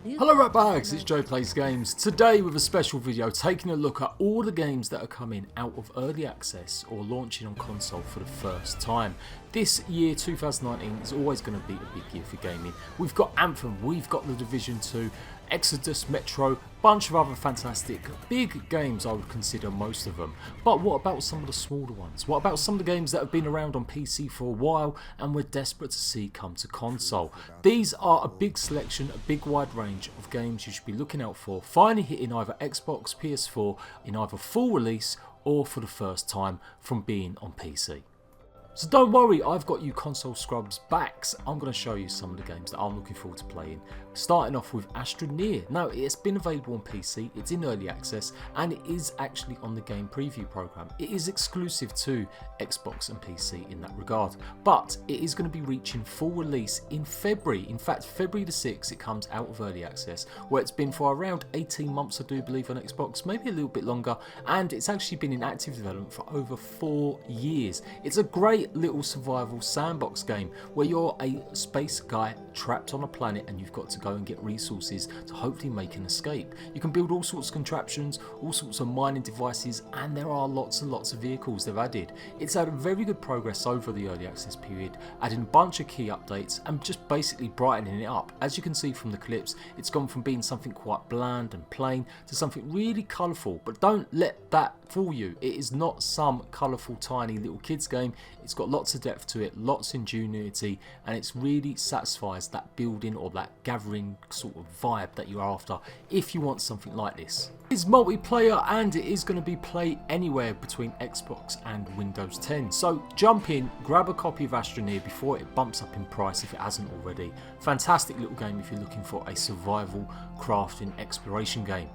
Hello Ratbags, it's Joe Plays Games. Today with a special video taking a look at all the games that are coming out of early access or launching on console for the first time. This year 2019 is always going to be a big year for gaming. We've got Anthem, we've got The Division 2, Exodus, Metro, bunch of other fantastic big games. I would consider most of them. But what about some of the smaller ones? What about some of the games that have been around on PC for a while and we're desperate to see come to console? These are a big selection, a big wide range of games you should be looking out for, finally hitting either Xbox, PS4 in either full release or for the first time from being on PC. So don't worry, I've got you console scrubs backs. I'm going to show you some of the games that I'm looking forward to playing. Starting off with Astroneer. Now, it's been available on PC, it's in early access, and it is actually on the game preview program. It is exclusive to Xbox and PC in that regard, but it is going to be reaching full release in February. In fact, February the 6th, it comes out of early access, where it's been for around 18 months, I do believe, on Xbox, maybe a little bit longer, and it's actually been in active development for over 4 years. It's a great little survival sandbox game where you're a space guy trapped on a planet and you've got to go and get resources to hopefully make an escape. You can build all sorts of contraptions, all sorts of mining devices, and there are lots and lots of vehicles they've added. It's had a very good progress over the early access period, adding a bunch of key updates and just basically brightening it up. As you can see from the clips, it's gone from being something quite bland and plain to something really colourful, but don't let that fool you. It is not some colourful tiny little kids game. It's got lots of depth to it, lots of ingenuity, and it really satisfies that building or that gathering sort of vibe that you're after if you want something like this. It's multiplayer and it is going to be play anywhere between Xbox and Windows 10. So jump in, grab a copy of Astroneer before it bumps up in price if it hasn't already. Fantastic little game if you're looking for a survival, crafting, exploration game.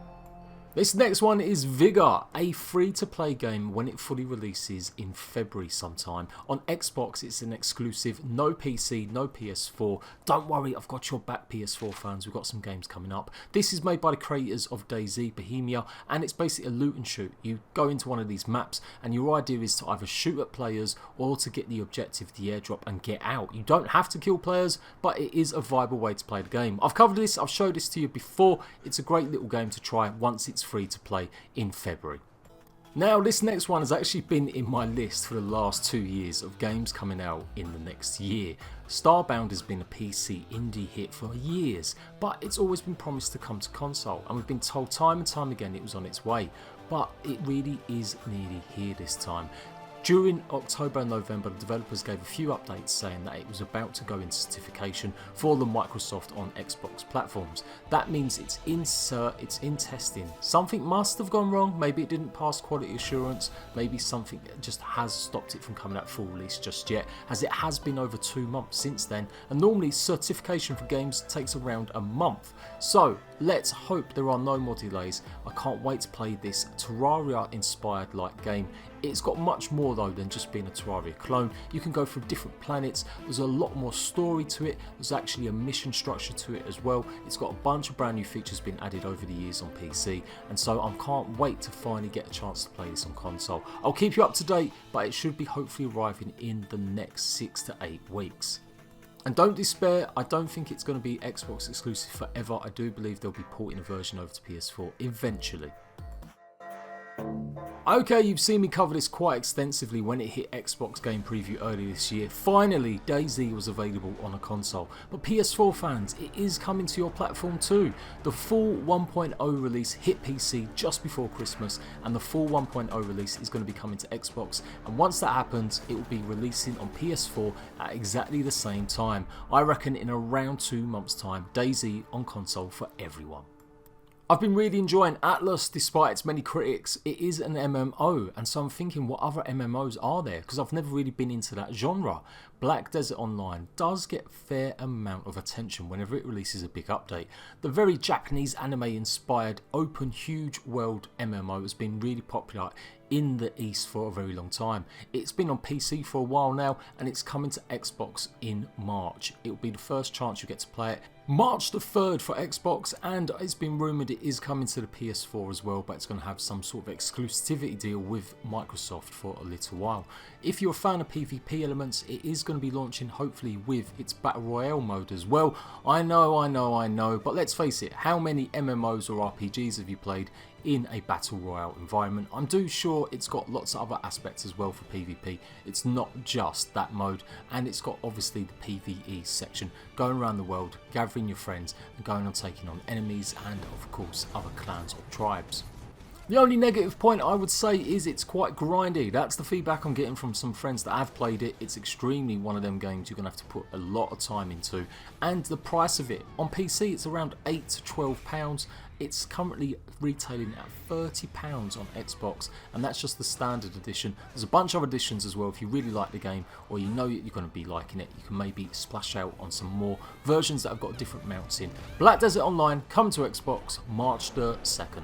This next one is Vigor, a free-to-play game when it fully releases in February sometime. On Xbox it's an exclusive, no PC, no PS4. Don't worry, I've got your back, PS4 fans, we've got some games coming up. This is made by the creators of DayZ, Bohemia, and it's basically a loot and shoot. You go into one of these maps and your idea is to either shoot at players or to get the objective, the airdrop, and get out. You don't have to kill players, but it is a viable way to play the game. I've covered this, I've showed this to you before. It's a great little game to try once it's free to play in February. Now this next one has actually been in my list for the last 2 years of games coming out in the next year. Starbound has been a PC indie hit for years, but it's always been promised to come to console, and we've been told time and time again it was on its way, but it really is nearly here this time. During October and November, the developers gave a few updates saying that it was about to go into certification for the Microsoft on Xbox platforms. That means it's in testing. Something must have gone wrong, maybe it didn't pass quality assurance, maybe something just has stopped it from coming out full release just yet, as it has been over 2 months since then, and normally certification for games takes around a month. So let's hope there are no more delays. I can't wait to play this Terraria inspired like game. It's got much more though than just being a Terraria clone. You can go through different planets, there's a lot more story to it, there's actually a mission structure to it as well. It's got a bunch of brand new features being added over the years on PC, and so I can't wait to finally get a chance to play this on console. I'll keep you up to date, but it should be hopefully arriving in the next 6 to 8 weeks. And don't despair, I don't think it's going to be Xbox exclusive forever. I do believe they'll be porting a version over to PS4 eventually. Okay, you've seen me cover this quite extensively when it hit Xbox Game Preview earlier this year. Finally, DayZ was available on a console. But PS4 fans, it is coming to your platform too. The full 1.0 release hit PC just before Christmas, and the full 1.0 release is going to be coming to Xbox. And once that happens, it will be releasing on PS4 at exactly the same time. I reckon in around 2 months' time, DayZ on console for everyone. I've been really enjoying Atlas despite its many critics. It is an MMO, and so I'm thinking what other MMOs are there, because I've never really been into that genre. Black Desert Online does get a fair amount of attention whenever it releases a big update. The very Japanese anime inspired open huge world MMO has been really popular in the East for a very long time. It's been on PC for a while now, and it's coming to Xbox in March. It will be the first chance you get to play it. March the 3rd for Xbox, and it's been rumoured it is coming to the PS4 as well, but it's going to have some sort of exclusivity deal with Microsoft for a little while. If you're a fan of PvP elements, it is going to be launching hopefully with its Battle Royale mode as well. I know, but let's face it, how many MMOs or RPGs have you played in a Battle Royale environment? I'm sure it's got lots of other aspects as well for PvP. It's not just that mode, and it's got obviously the PvE section, going around the world, gathering your friends and going on taking on enemies and of course other clans or tribes. The only negative point I would say is it's quite grindy. That's the feedback I'm getting from some friends that have played it. It's extremely one of them games you're going to have to put a lot of time into. And the price of it, on PC it's around £8 to £12. It's currently retailing at £30 on Xbox, and that's just the standard edition. There's a bunch of editions as well. If you really like the game or you know you're going to be liking it, you can maybe splash out on some more versions that have got different mounts in. Black Desert Online coming to Xbox March the 2nd.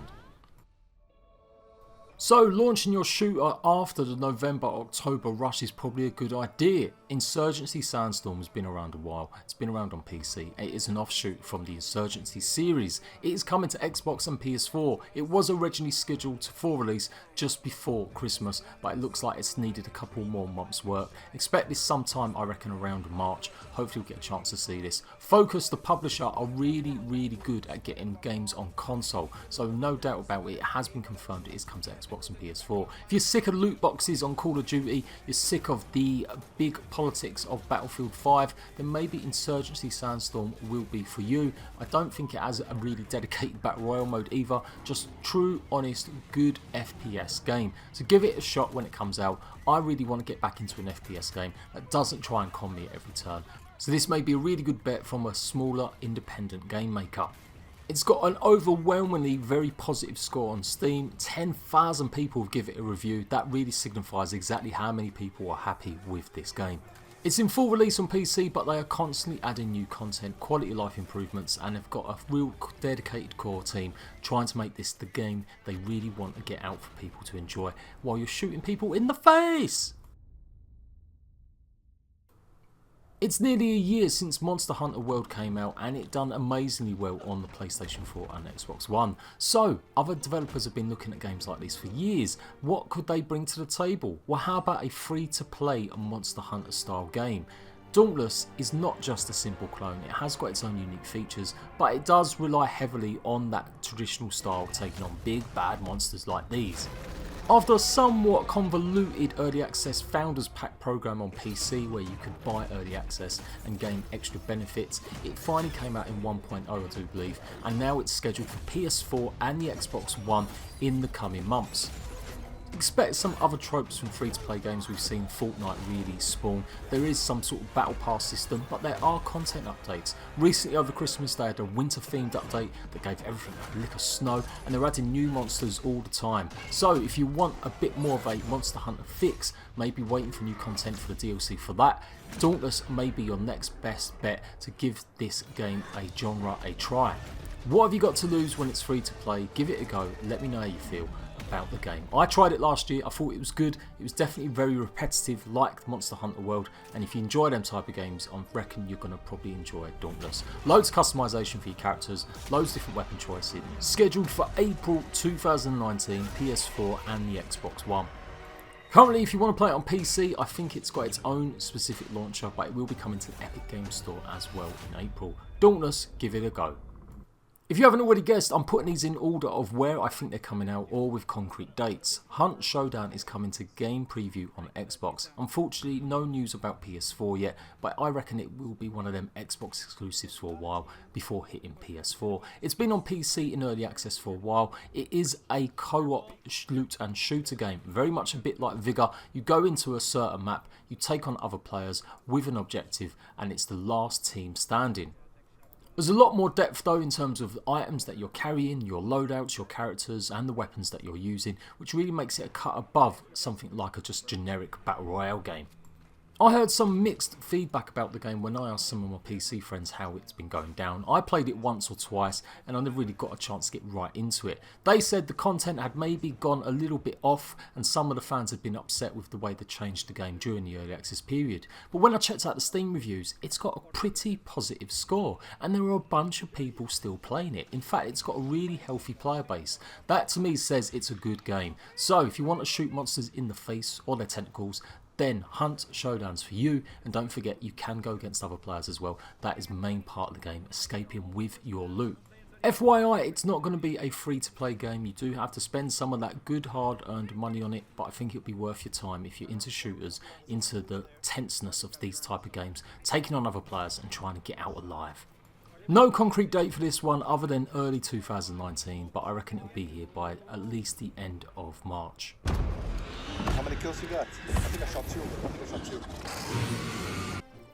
So launching your shooter after the November-October rush is probably a good idea. Insurgency Sandstorm has been around a while. It's been around on PC. It is an offshoot from the Insurgency series. It is coming to Xbox and PS4. It was originally scheduled for release just before Christmas, but it looks like it's needed a couple more months work. Expect this sometime, I reckon, around March. Hopefully we'll get a chance to see this. Focus, the publisher, are really good at getting games on console, so no doubt about it, it has been confirmed it is coming to Xbox and PS4. If you're sick of loot boxes on Call of Duty, you're sick of the big politics of Battlefield 5, then maybe Insurgency Sandstorm will be for you. I don't think it has a really dedicated Battle Royale mode either, just true, honest, good FPS game. So give it a shot when it comes out. I really want to get back into an FPS game that doesn't try and con me at every turn. So this may be a really good bet from a smaller independent game maker. It's got an overwhelmingly very positive score on Steam. 10,000 people have given it a review. That really signifies exactly how many people are happy with this game. It's in full release on PC, but they are constantly adding new content, quality of life improvements, and they've got a real dedicated core team trying to make this the game they really want to get out for people to enjoy while you're shooting people in the face. It's nearly a year since Monster Hunter World came out, and it done amazingly well on the PlayStation 4 and Xbox One. So, other developers have been looking at games like this for years. What could they bring to the table? Well, how about a free-to-play Monster Hunter style game? Dauntless is not just a simple clone, it has got its own unique features, but it does rely heavily on that traditional style, taking on big bad monsters like these. After a somewhat convoluted early access founders pack program on PC where you could buy early access and gain extra benefits, it finally came out in 1.0 I do believe, and now it's scheduled for PS4 and the Xbox One in the coming months. Expect some other tropes from free-to-play games we've seen Fortnite really spawn. There is some sort of battle pass system, but there are content updates. Recently over Christmas they had a winter themed update that gave everything a lick of snow, and they're adding new monsters all the time. So if you want a bit more of a Monster Hunter fix, maybe waiting for new content for the DLC for that, Dauntless may be your next best bet to give this game a genre a try. What have you got to lose when it's free to play? Give it a go, let me know how you feel about the game. I tried it last year, I thought it was good. It was definitely very repetitive like Monster Hunter World, and if you enjoy them type of games, I reckon you're going to probably enjoy Dauntless. Loads of customization for your characters, loads of different weapon choices. Scheduled for April 2019, PS4 and the Xbox One. Currently, if you want to play it on PC, I think it's got its own specific launcher, but it will be coming to the Epic Games Store as well in April. Dauntless, give it a go. If you haven't already guessed, I'm putting these in order of where I think they're coming out or with concrete dates. Hunt Showdown is coming to game preview on Xbox. Unfortunately, no news about PS4 yet, but I reckon it will be one of them Xbox exclusives for a while before hitting PS4. It's been on PC in early access for a while. It is a co-op loot and shooter game, very much a bit like Vigor. You go into a certain map, you take on other players with an objective, and it's the last team standing. There's a lot more depth though in terms of the items that you're carrying, your loadouts, your characters and the weapons that you're using, which really makes it a cut above something like a just generic Battle Royale game. I heard some mixed feedback about the game when I asked some of my PC friends how it's been going down. I played it once or twice and I never really got a chance to get right into it. They said the content had maybe gone a little bit off and some of the fans had been upset with the way they changed the game during the early access period. But when I checked out the Steam reviews, it's got a pretty positive score and there are a bunch of people still playing it. In fact, it's got a really healthy player base. That to me says it's a good game. So if you want to shoot monsters in the face or their tentacles, then hunt Showdowns for you, and don't forget you can go against other players as well. That is the main part of the game, escaping with your loot. FYI, it's not going to be a free to play game. You do have to spend some of that good hard earned money on it, but I think it'll be worth your time if you're into shooters, into the tenseness of these type of games, taking on other players and trying to get out alive. No concrete date for this one other than early 2019, but I reckon it'll be here by at least the end of March. How many kills you got? I think I shot two.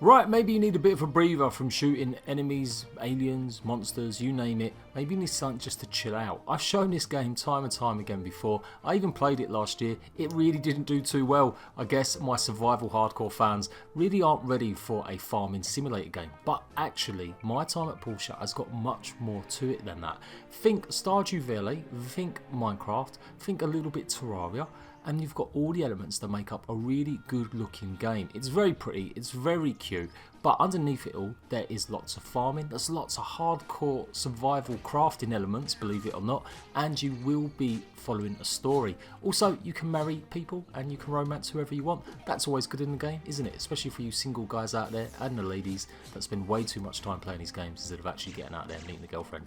Right, maybe you need a bit of a breather from shooting enemies, aliens, monsters, you name it. Maybe you need something just to chill out. I've shown this game time and time again before. I even played it last year. It really didn't do too well. I guess my survival hardcore fans really aren't ready for a farming simulator game. But actually, my time at Portia has got much more to it than that. Think Stardew Valley, think Minecraft, think a little bit Terraria, and you've got all the elements that make up a really good looking game. It's very pretty, it's very cute, but underneath it all there is lots of farming, there's lots of hardcore survival crafting elements, believe it or not, and you will be following a story. Also, you can marry people and you can romance whoever you want. That's always good in the game, isn't it? Especially for you single guys out there and the ladies that spend way too much time playing these games instead of actually getting out there and meeting a girlfriend.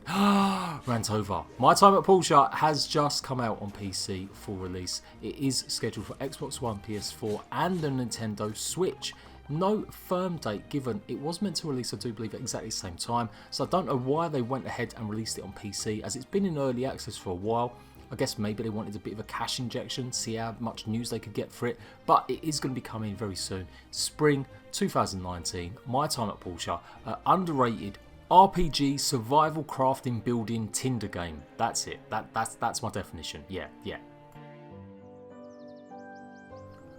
Rant over. My Time at Portia has just come out on PC for release. It is scheduled for Xbox One, PS4 and the Nintendo Switch. No firm date given. It was meant to release, I do believe, at exactly the same time, so I don't know why they went ahead and released it on PC, as it's been in early access for a while. I guess maybe they wanted a bit of a cash injection, see how much news they could get for it, but it is going to be coming very soon. Spring 2019, My Time at Portia, underrated RPG survival crafting building Tinder game. That's it. That's my definition. Yeah.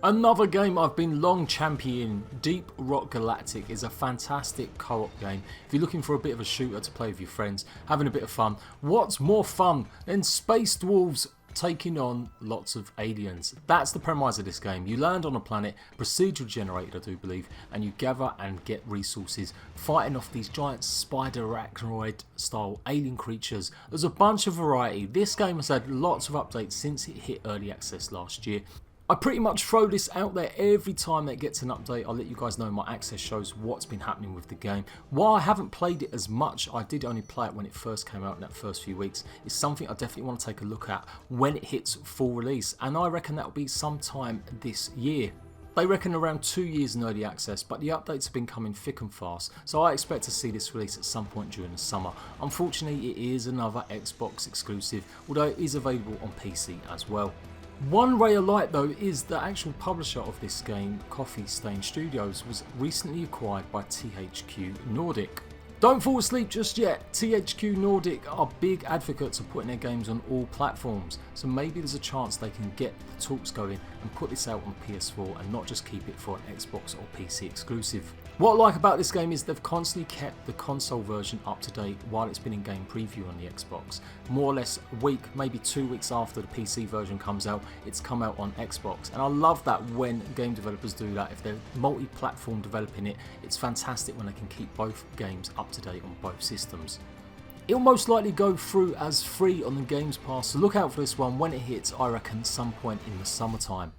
Another game I've been long championing, Deep Rock Galactic, is a fantastic co-op game. If you're looking for a bit of a shooter to play with your friends, having a bit of fun, what's more fun than space dwarves taking on lots of aliens? That's the premise of this game. You land on a planet, procedural generated I do believe, and you gather and get resources, fighting off these giant spider arachnoid style alien creatures. There's a bunch of variety. This game has had lots of updates since it hit early access last year. I pretty much throw this out there every time that gets an update. I'll let you guys know in my access shows what's been happening with the game. While I haven't played it as much, I did only play it when it first came out in that first few weeks. It's something I definitely want to take a look at when it hits full release, and I reckon that will be sometime this year. They reckon around 2 years in early access, but the updates have been coming thick and fast, so I expect to see this release at some point during the summer. Unfortunately, it is another Xbox exclusive, although it is available on PC as well. One ray of light though is the actual publisher of this game, Coffee Stain Studios, was recently acquired by THQ Nordic. Don't fall asleep just yet. THQ Nordic are big advocates of putting their games on all platforms, so maybe there's a chance they can get the talks going and put this out on PS4 and not just keep it for an Xbox or PC exclusive. What I like about this game is they've constantly kept the console version up to date while it's been in game preview on the Xbox. More or less a week, maybe 2 weeks after the PC version comes out, it's come out on Xbox. And I love that when game developers do that. If they're multi-platform developing it, it's fantastic when they can keep both games up to date on both systems. It'll most likely go through as free on the Games Pass, so look out for this one when it hits, I reckon, some point in the summertime.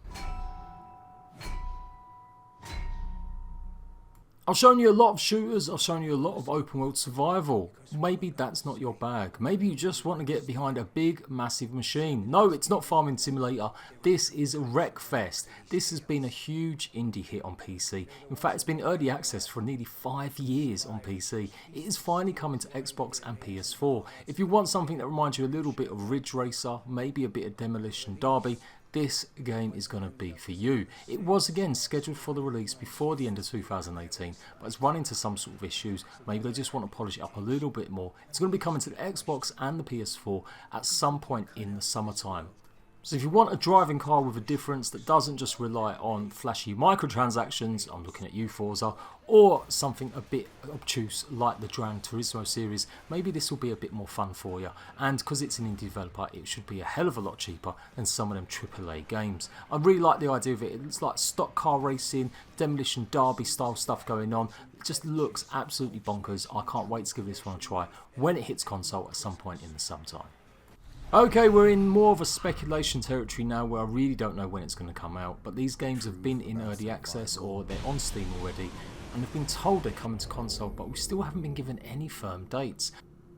I've shown you a lot of shooters, I've shown you a lot of open world survival. Maybe that's not your bag. Maybe you just want to get behind a big, massive machine. No, it's not Farming Simulator. This is Wreckfest. This has been a huge indie hit on PC. In fact, it's been early access for nearly 5 years on PC. It is finally coming to Xbox and PS4. If you want something that reminds you a little bit of Ridge Racer, maybe a bit of Demolition Derby, this game is going to be for you. It was again scheduled for the release before the end of 2018, but it's run into some sort of issues. Maybe they just want to polish it up a little bit more. It's going to be coming to the Xbox and the PS4 at some point in the summertime. So if you want a driving car with a difference that doesn't just rely on flashy microtransactions, I'm looking at you Forza, or something a bit obtuse like the Gran Turismo series, maybe this will be a bit more fun for you. And because it's an indie developer, it should be a hell of a lot cheaper than some of them AAA games. I really like the idea of it. It's like stock car racing, demolition derby style stuff going on. It just looks absolutely bonkers. I can't wait to give this one a try when it hits console at some point in the summertime. Okay, we're in more of a speculation territory now where I really don't know when it's going to come out, but these games have been in early access or they're on Steam already and have been told they're coming to console, but we still haven't been given any firm dates.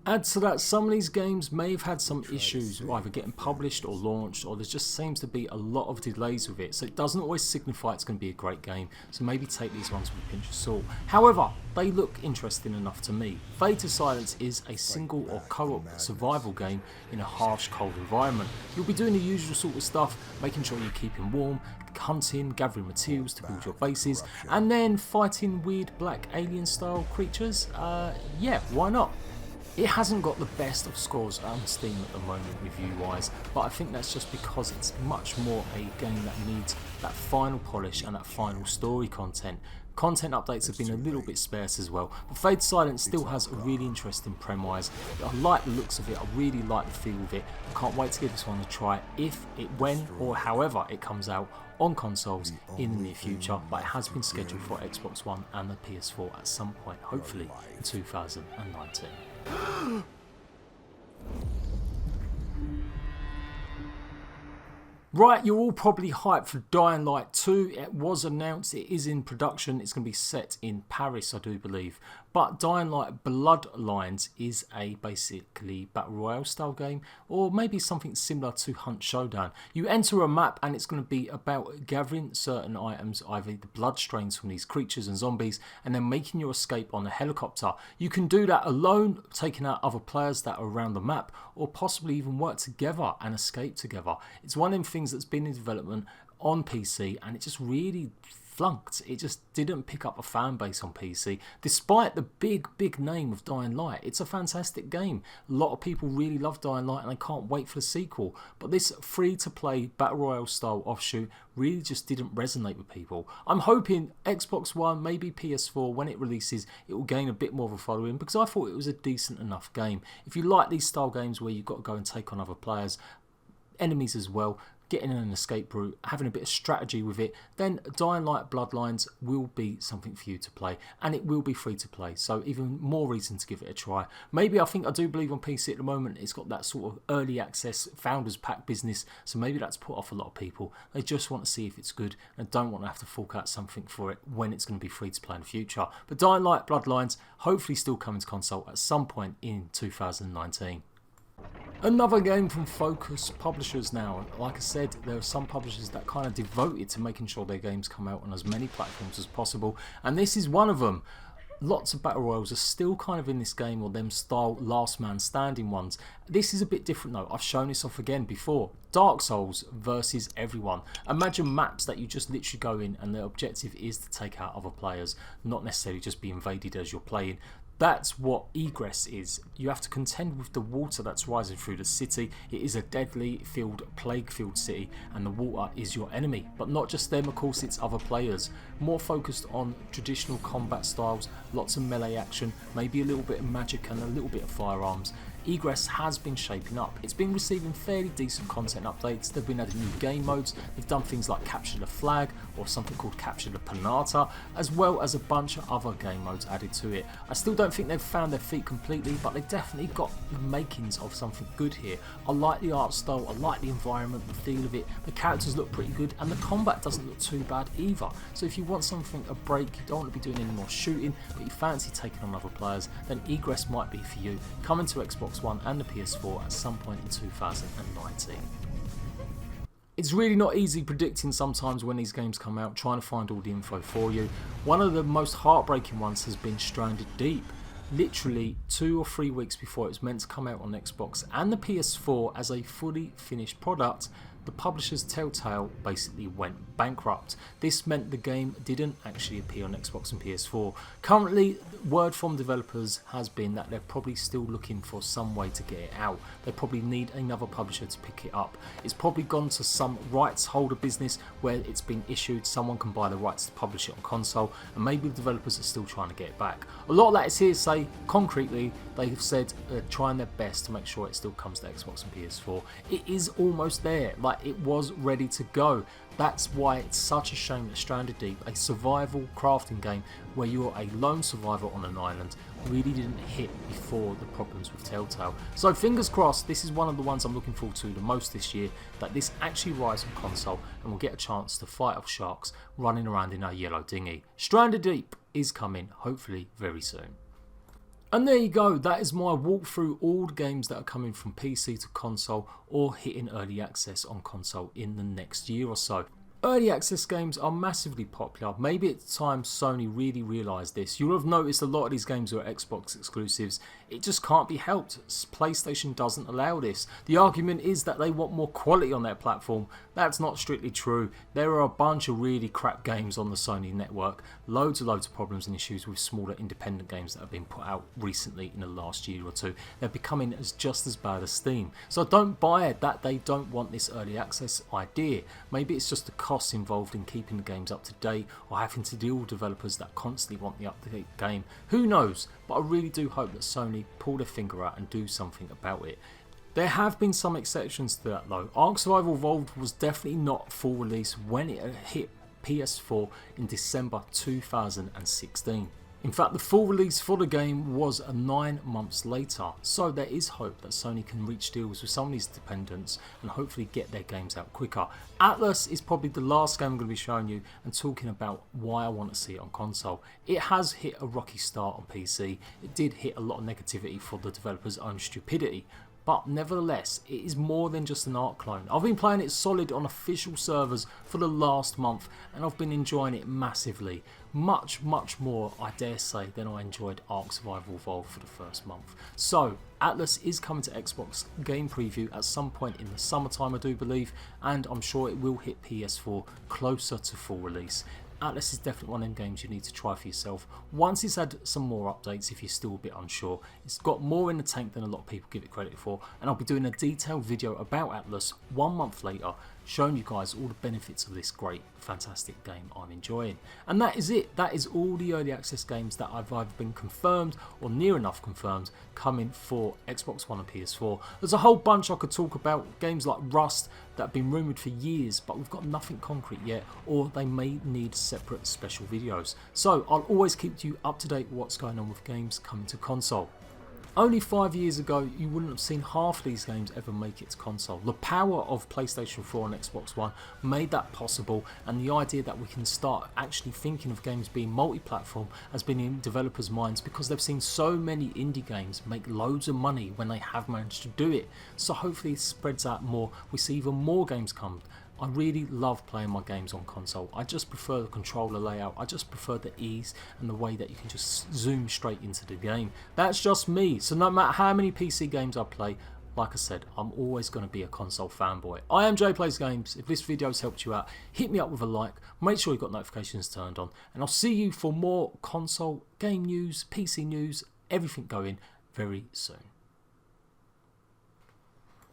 Add to that, some of these games may have had some issues either getting published or launched, or there just seems to be a lot of delays with it, so it doesn't always signify it's going to be a great game, so maybe take these ones with a pinch of salt. However, they look interesting enough to me. Fade to Silence is a single or co-op survival game in a harsh, cold environment. You'll be doing the usual sort of stuff, making sure you're keeping warm, hunting, gathering materials to build your bases, and then fighting weird black alien style creatures. Yeah, why not? It hasn't got the best of scores on Steam at the moment review-wise, but I think that's just because it's much more a game that needs that final polish and that final story content. Content updates have been a little bit sparse as well, but Fade to Silence still has a really interesting premise. I like the looks of it, I really like the feel of it. I can't wait to give this one a try when or however it comes out on consoles in the near future, but it has been scheduled for Xbox One and the PS4 at some point, hopefully in 2019. Right, you're all probably hyped for Dying Light 2. It was announced, it is in production, it's going to be set in Paris, I do believe. But Dying Light Bloodlines is a basically Battle Royale style game, or maybe something similar to Hunt Showdown. You enter a map and it's going to be about gathering certain items, either the blood strains from these creatures and zombies, and then making your escape on a helicopter. You can do that alone, taking out other players that are around the map, or possibly even work together and escape together. It's one of them things that's been in development on PC and it just really flunked. It just didn't pick up a fan base on PC despite the big name of Dying Light. It's a fantastic game. A lot of people really love Dying Light and they can't wait for the sequel, but this free to play Battle Royale style offshoot really just didn't resonate with people. I'm hoping Xbox One, maybe PS4, when it releases, it will gain a bit more of a following because I thought it was a decent enough game. If you like these style games where you've got to go and take on other players, enemies as well, getting an escape route, having a bit of strategy with it, then Dying Light Bloodlines will be something for you to play, and it will be free to play, so even more reason to give it a try. Maybe I do believe on PC at the moment it's got that sort of early access founders pack business, so maybe that's put off a lot of people. They just want to see if it's good and don't want to have to fork out something for it when it's going to be free to play in the future. But Dying Light Bloodlines hopefully still coming to console at some point in 2019. Another game from Focus Publishers now. Like I said, there are some publishers that kind of devoted to making sure their games come out on as many platforms as possible, and this is one of them. Lots of battle royals are still kind of in this game, or them style last man standing ones. This is a bit different though. I've shown this off again before. Dark Souls versus everyone. Imagine maps that you just literally go in and the objective is to take out other players, not necessarily just be invaded as you're playing. That's what Egress is. You have to contend with the water that's rising through the city. It is a deadly filled, plague filled city, and the water is your enemy. But not just them, of course, it's other players. More focused on traditional combat styles, lots of melee action, maybe a little bit of magic and a little bit of firearms. Egress has been shaping up. It's been receiving fairly decent content updates. They've been adding new game modes. They've done things like Capture the Flag or something called Capture the Panata, as well as a bunch of other game modes added to it. I still don't think they've found their feet completely, but they've definitely got the makings of something good here. I like the art style, I like the environment, the feel of it. The characters look pretty good and the combat doesn't look too bad either. So if you want something, a break, you don't want to be doing any more shooting, but you fancy taking on other players, then Egress might be for you. Coming to Xbox One and the PS4 at some point in 2019. It's really not easy predicting sometimes when these games come out, trying to find all the info for you. One of the most heartbreaking ones has been Stranded Deep. Literally 2 or 3 weeks before it was meant to come out on Xbox and the PS4 as a fully finished product, the publishers Telltale basically went bankrupt. This meant the game didn't actually appear on Xbox and PS4. Currently, word from developers has been that they're probably still looking for some way to get it out. They probably need another publisher to pick it up. It's probably gone to some rights holder business where it's been issued, someone can buy the rights to publish it on console, and maybe the developers are still trying to get it back. A lot of that is hearsay. Concretely, they've said they're trying their best to make sure it still comes to Xbox and PS4. It is almost there, like it was ready to go. That's why it's such a shame that Stranded Deep, a survival crafting game where you're a lone survivor on an island, really didn't hit before the problems with Telltale. So fingers crossed, this is one of the ones I'm looking forward to the most this year, that this actually rises on console and we'll get a chance to fight off sharks running around in our yellow dinghy. Stranded Deep is coming, hopefully very soon. And there you go, that is my walk through all the games that are coming from PC to console or hitting early access on console in the next year or so. Early access games are massively popular. Maybe at the time Sony really realised this. You'll have noticed a lot of these games are Xbox exclusives. It just can't be helped. PlayStation doesn't allow this. The argument is that they want more quality on their platform. That's not strictly true. There are a bunch of really crap games on the Sony network. Loads of problems and issues with smaller independent games that have been put out recently in the last year or two. They're becoming just as bad as Steam. So don't buy it that they don't want this early access idea. Maybe it's just the costs involved in keeping the games up to date or having to deal with developers that constantly want the up-to-date game. Who knows? But I really do hope that Sony pull their finger out and do something about it. There have been some exceptions to that though. Ark Survival Evolved was definitely not full release when it hit PS4 in December 2016. In fact, the full release for the game was 9 months later, so there is hope that Sony can reach deals with some of these dependents and hopefully get their games out quicker. Atlas is probably the last game I'm going to be showing you and talking about why I want to see it on console. It has hit a rocky start on PC. It did hit a lot of negativity for the developer's own stupidity. But nevertheless, it is more than just an Ark clone. I've been playing it solid on official servers for the last month and I've been enjoying it massively. Much more, I dare say, than I enjoyed Ark Survival Evolved for the first month. So, Atlas is coming to Xbox Game Preview at some point in the summertime, I do believe, and I'm sure it will hit PS4 closer to full release. Atlas is definitely one of them games you need to try for yourself once it's had some more updates if you're still a bit unsure. It's got more in the tank than a lot of people give it credit for, and I'll be doing a detailed video about Atlas 1 month later, showing you guys all the benefits of this great, fantastic game I'm enjoying. And that is it. That is all the early access games that I've either been confirmed or near enough confirmed coming for Xbox One and PS4. There's a whole bunch I could talk about, games like Rust that have been rumoured for years but we've got nothing concrete yet, or they may need separate special videos. So I'll always keep you up to date with what's going on with games coming to console. Only 5 years ago, you wouldn't have seen half these games ever make it to console. The power of PlayStation 4 and Xbox One made that possible, and the idea that we can start actually thinking of games being multi-platform has been in developers' minds because they've seen so many indie games make loads of money when they have managed to do it. So hopefully it spreads out more, we see even more games come. I really love playing my games on console. I just prefer the controller layout. I just prefer the ease and the way that you can just zoom straight into the game. That's just me. So no matter how many PC games I play, like I said, I'm always going to be a console fanboy. I am Jade Plays Games. If this video has helped you out, hit me up with a like. Make sure you've got notifications turned on. And I'll see you for more console game news, PC news, everything going very soon.